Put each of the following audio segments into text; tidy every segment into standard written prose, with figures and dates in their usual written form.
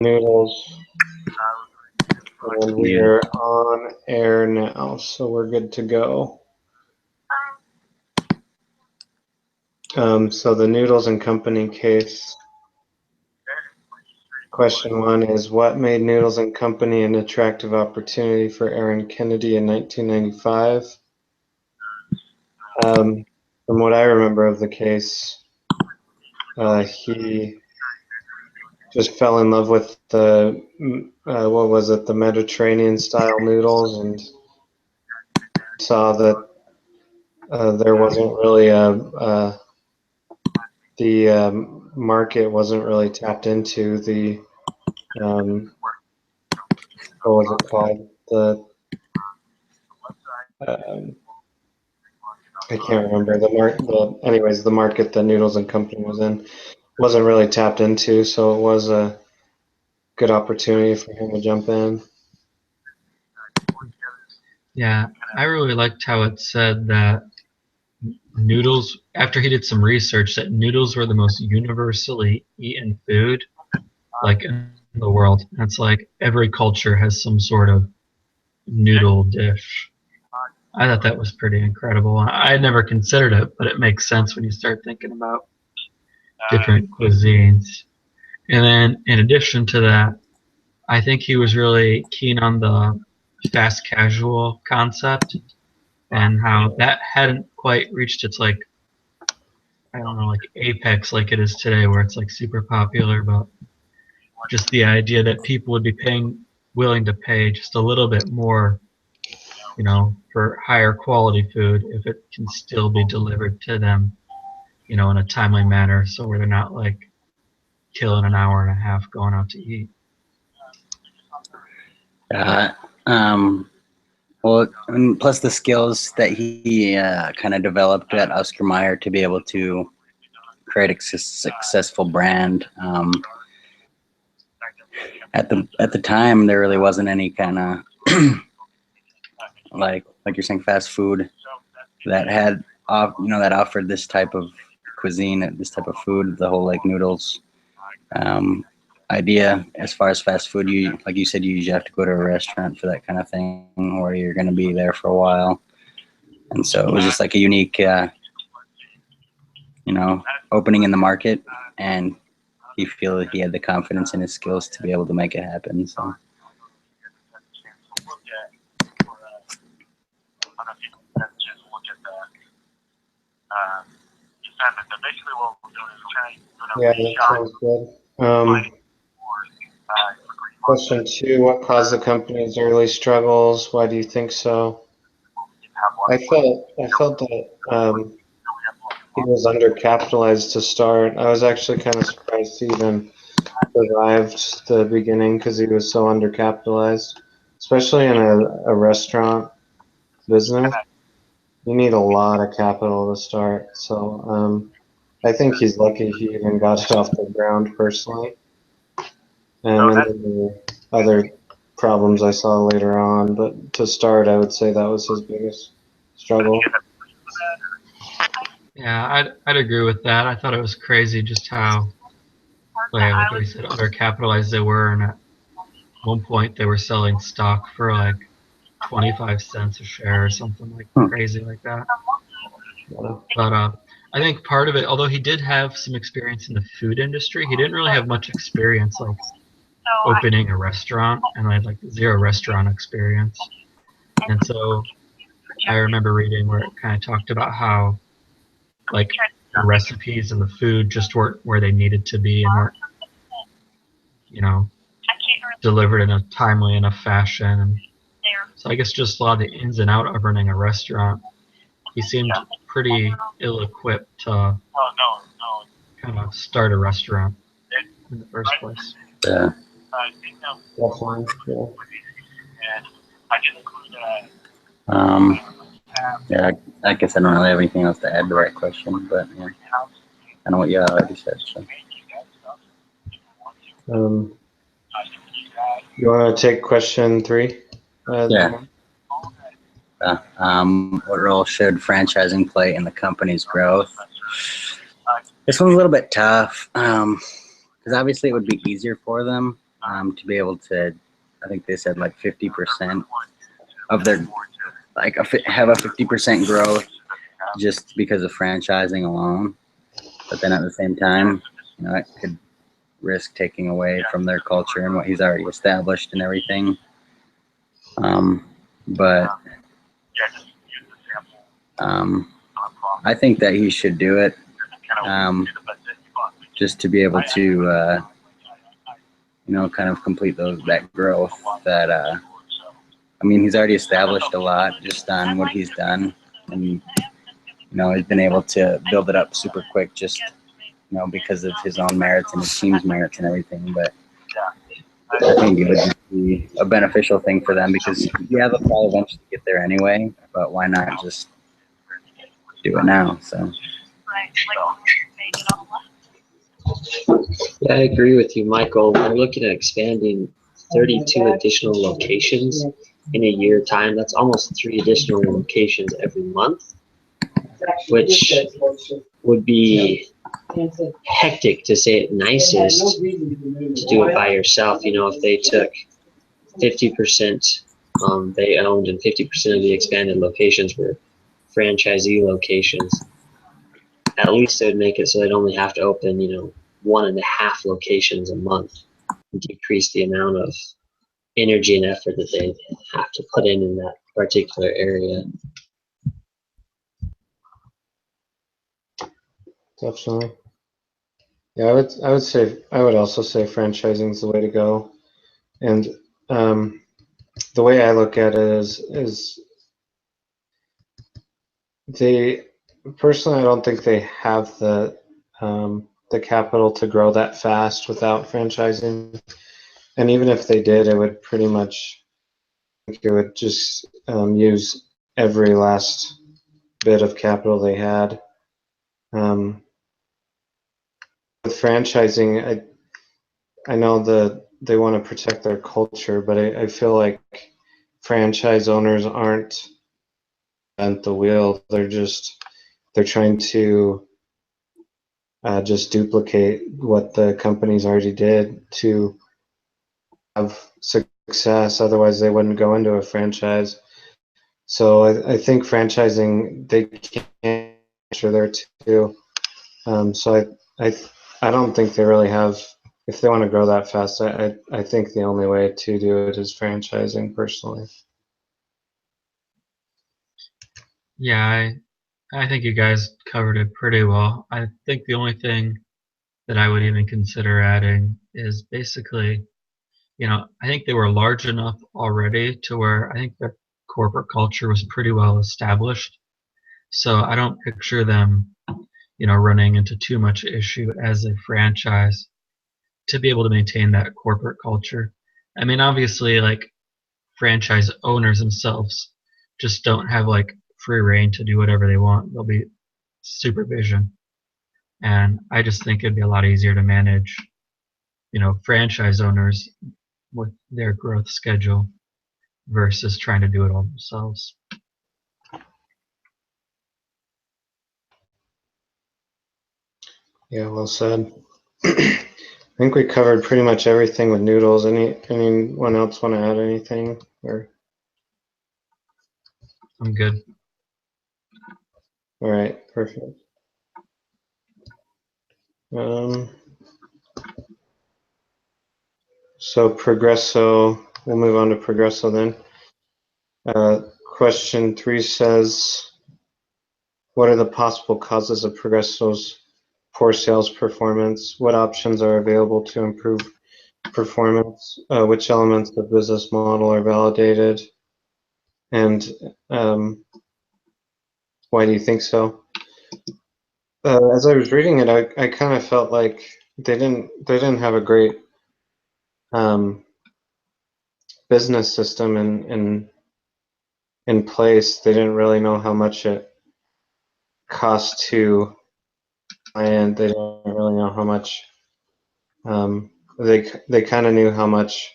Noodles, and we Yeah. are on air now, so we're good to go. So the Noodles and Company case. Question 1 is, what made Noodles and Company an attractive opportunity for Aaron Kennedy in 1995? From what I remember of the case, he just fell in love with the, what was it, the Mediterranean style noodles, and saw that there wasn't really the market wasn't really tapped into the, what was it called? Um, I can't remember anyways, the market that Noodles and Company was in wasn't really tapped into, so it was a good opportunity for him to jump in. Yeah, I really liked how it said that noodles, after he did some research, that noodles were the most universally eaten food, like in the world. It's like every culture has some sort of noodle dish. I thought that was pretty incredible. I had never considered it, but it makes sense when you start thinking about different cuisines. And then, in addition to that, I think he was really keen on the fast casual concept and how that hadn't quite reached its like, I don't know, like apex like it is today, where it's like super popular, but just the idea that people would be willing to pay just a little bit more, for higher quality food if it can still be delivered to them, in a timely manner, so where they're not like killing an hour and a half going out to eat. Uh, um, well, and plus the skills that he kind of developed at Oscar Mayer to be able to create a successful brand. At the time, there really wasn't any kind of like you're saying, fast food that had that offered this type of cuisine, this type of food. The whole like noodles idea as far as fast food, like you said, you usually have to go to a restaurant for that kind of thing, where you're going to be there for a while, and so it was just like a unique opening in the market, and he feel that he had the confidence in his skills to be able to make it happen. So Yeah, that sounds good. Question 2, what caused the company's early struggles? Why do you think so? I felt that he was undercapitalized to start. I was actually kind of surprised he even survived the beginning because he was so undercapitalized, especially in a restaurant business. You need a lot of capital to start. So I think he's lucky he even got it off the ground personally. And then there were other problems I saw later on, but to start, I would say that was his biggest struggle. Yeah, I'd agree with that. I thought it was crazy just how, like we said, undercapitalized they were, and at one point they were selling stock for like 25 cents a share or something like crazy like that. But I think part of it, although he did have some experience in the food industry, he didn't really have much experience like opening a restaurant, and I had like zero restaurant experience. And so I remember reading where it kind of talked about how like the recipes and the food just weren't where they needed to be and weren't, delivered in a timely enough fashion. And so I guess just a lot of the ins and out of running a restaurant, he seemed pretty ill-equipped to kind of start a restaurant in the first place. yeah. Definitely, yeah. Yeah, I guess I don't really have anything else to add to that question, but yeah, I know what you already said. So. You want to take question 3? Yeah. What role should franchising play in the company's growth? This one's a little bit tough because obviously it would be easier for them to be able to, I think they said like 50% of their, like have a 50% growth just because of franchising alone. But then at the same time, you know, it could risk taking away from their culture and what he's already established and everything. But I think that he should do it, just to be able to, you know, kind of complete that growth that, I mean, he's already established a lot just on what he's done. And, you know, he's been able to build it up super quick just, you know, because of his own merits and his team's merits and everything. But I think it would be a beneficial thing for them because, yeah, they'll probably eventually get there anyway, but why not just do it now? So. Yeah, I agree with you, Michael. We're looking at expanding 32 additional locations in a year time. That's almost 3 additional locations every month, which would be hectic, to say it nicest, to do it by yourself. You know, if they took 50% they owned and 50% of the expanded locations were franchisee locations, at least they would make it so they'd only have to open, you know, 1.5 locations a month and decrease the amount of energy and effort that they have to put in that particular area. Definitely. Yeah, I would also say franchising is the way to go. And the way I look at it is they personally, I don't think they have the capital to grow that fast without franchising. And even if they did, it would pretty much, I think it would just use every last bit of capital they had. With franchising, I know that they want to protect their culture, but I feel like franchise owners aren't at the wheel. They're trying to just duplicate what the companies already did to have success. Otherwise, they wouldn't go into a franchise. So I think franchising, they can't ensure there too. So I don't think they really have. If they want to grow that fast, I think the only way to do it is franchising, personally. Yeah, I think you guys covered it pretty well. I think the only thing that I would even consider adding is basically, you know, I think they were large enough already to where I think their corporate culture was pretty well established. So I don't picture them, you know, running into too much issue as a franchise to be able to maintain that corporate culture. I mean, obviously, like franchise owners themselves just don't have like free reign to do whatever they want. There'll be supervision. And I just think it'd be a lot easier to manage, you know, franchise owners with their growth schedule versus trying to do it all themselves. Yeah, well said. I think we covered pretty much everything with noodles. Anyone else want to add anything? Or I'm good. all right, perfect. So Progresso, we'll move on to Progresso then. Question 3 says, what are the possible causes of Progresso's poor sales performance? What options are available to improve performance? Which elements of the business model are validated? And why do you think so? As I was reading it, I kind of felt like they didn't have a great business system in place. They didn't really know how much it cost to client. They didn't really know how much. They kind of knew how much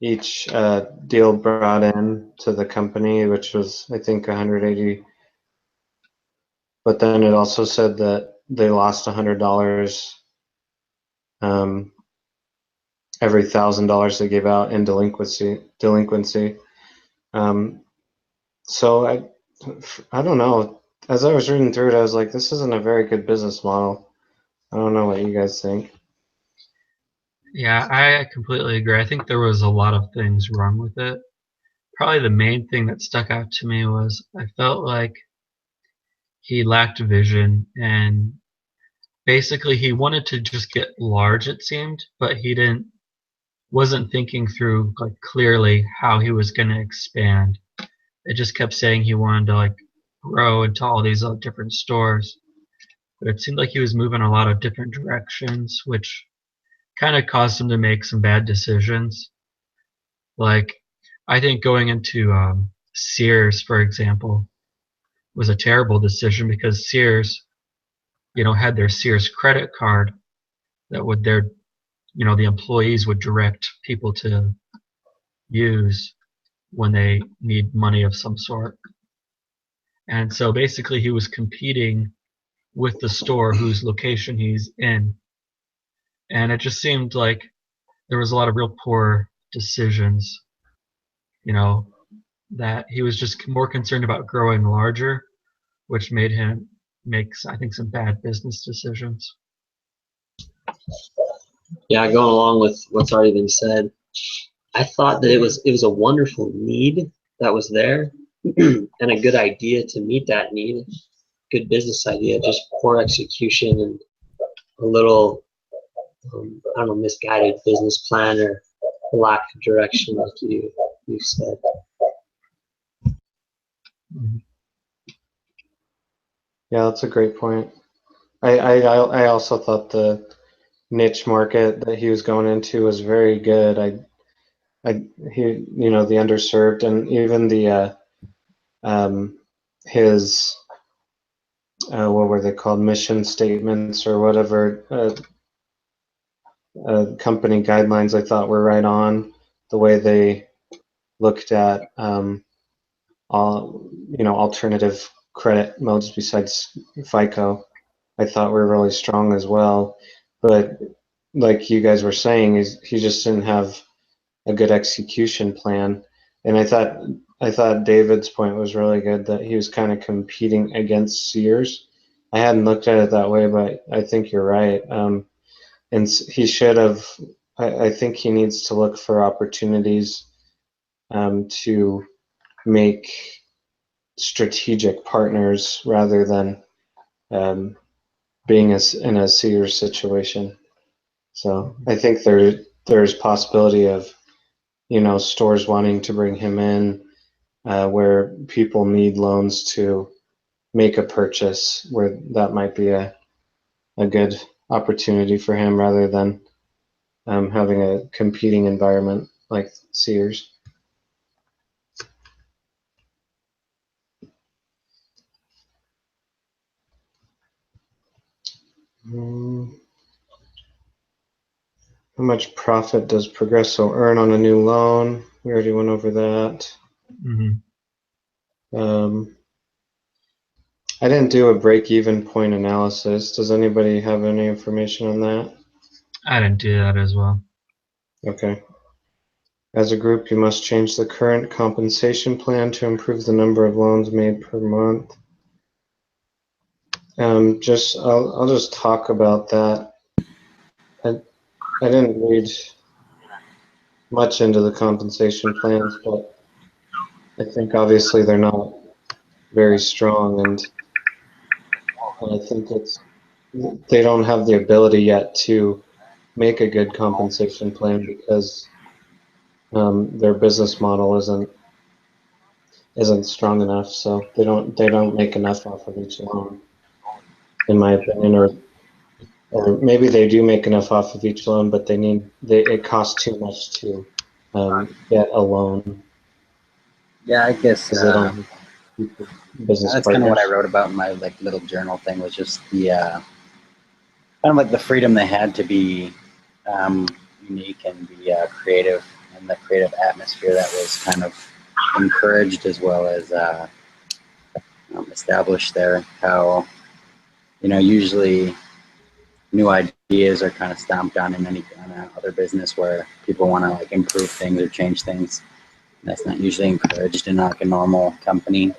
each deal brought in to the company, which was I think 180. But then it also said that they lost $100 every $1,000 they gave out in delinquency. So I don't know. As I was reading through it, I was like, this isn't a very good business model. I don't know what you guys think. Yeah, I completely agree. I think there was a lot of things wrong with it. Probably the main thing that stuck out to me was I felt like he lacked vision, and basically he wanted to just get large, it seemed, but he wasn't thinking through like clearly how he was going to expand. It just kept saying he wanted to like grow into all these different stores, but it seemed like he was moving a lot of different directions, which kind of caused him to make some bad decisions. Like, I think going into Sears, for example, was a terrible decision because Sears, had their Sears credit card that the employees would direct people to use when they need money of some sort. And so basically he was competing with the store whose location he's in. And it just seemed like there was a lot of real poor decisions, you know, that he was just more concerned about growing larger, which made him make, I think, some bad business decisions. Yeah, going along with what's already been said, I thought that it was a wonderful need that was there and a good idea to meet that need. Good business idea, just poor execution and a little, I don't know, misguided business plan or lack of direction, like you said. Yeah, that's a great point. I also thought the niche market that he was going into was very good. The underserved, and even the his what were they called, mission statements or whatever, company guidelines, I thought were right on. The way they looked at alternative credit modes besides FICO, I thought were really strong as well. But like you guys were saying, he just didn't have a good execution plan. And I thought David's point was really good, that he was kind of competing against Sears. I hadn't looked at it that way, but I think you're right. And he should have. I think he needs to look for opportunities to make strategic partners rather than being in a Sears situation. So I think there's possibility of stores wanting to bring him in where people need loans to make a purchase, where that might be a good opportunity for him rather than having a competing environment like Sears. How much profit does Progresso earn on a new loan? We already went over that. I didn't do a break-even point analysis. Does anybody have any information on that? I didn't do that as well. Okay. As a group, you must change the current compensation plan to improve the number of loans made per month. I'll just talk about that. I didn't read much into the compensation plans, but I think obviously they're not very strong, and I think they don't have the ability yet to make a good compensation plan because their business model isn't strong enough. So they don't make enough off of each loan, in my opinion, or maybe they do make enough off of each loan, but it costs too much to get a loan. Yeah, I guess Because they don't have business that's partners. kind of what I wrote about in my little journal thing, was just the kind of like the freedom they had to be unique and be creative, and the creative atmosphere that was kind of encouraged as well as established there. How usually new ideas ideas are kind of stomped on in any kind of other business where people want to like improve things or change things. That's not usually encouraged in like a normal company.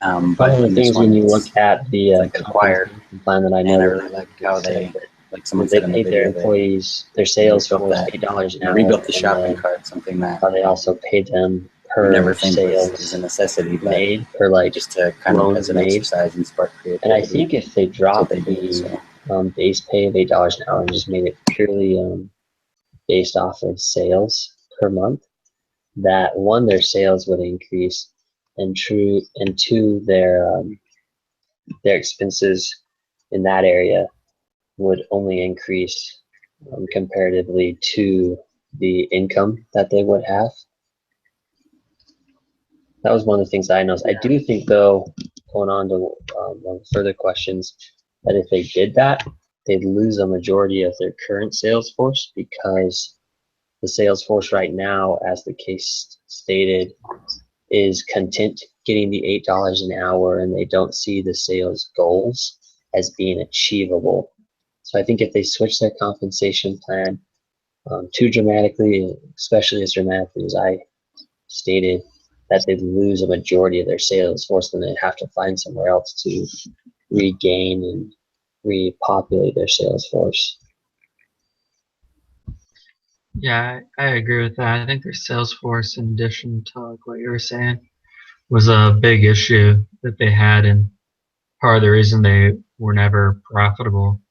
One But of the in this things one, when you it's look at the like acquired, compensation plan that I and know I that really like how they, like someone they said in the paid their video, they employees, their sales rebuilt force that, $8 an they hour, rebuilt the and shopping then cart, something that how they also paid them we never per think was a sales necessity, but made, per like just to kind of loans as an made. exercise and spark And I creativity. think if they That's what dropped they did. the So base pay of $8 an hour and just made it purely based off of sales per month, that one, their sales would increase, and two, their expenses in that area would only increase comparatively to the income that they would have. That was one of the things I noticed. I do think, though, going on to further questions, that if they did that, they'd lose a majority of their current sales force, because the sales force right now, as the case stated, is content getting the $8 an hour, and they don't see the sales goals as being achievable. So I think if they switch their compensation plan too dramatically, especially as dramatically as I stated, that they'd lose a majority of their sales force, then they'd have to find somewhere else to regain and repopulate their sales force. Yeah, I agree with that. I think their sales force, in addition to like what you were saying, was a big issue that they had, and part of the reason they were never profitable.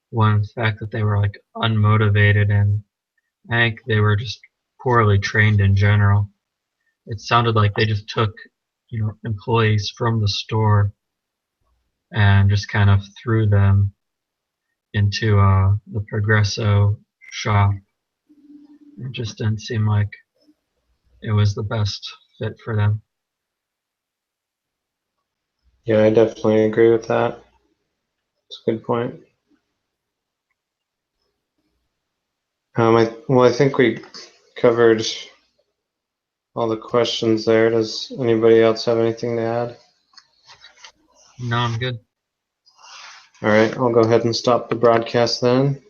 One, the fact that they were like unmotivated, and I think they were just poorly trained in general. It sounded like they just took, employees from the store and just kind of threw them into the Progresso shop. It just didn't seem like it was the best fit for them. Yeah, I definitely agree with that. It's a good point. I think we covered all the questions there. Does anybody else have anything to add? No, I'm good. All right, I'll go ahead and stop the broadcast then.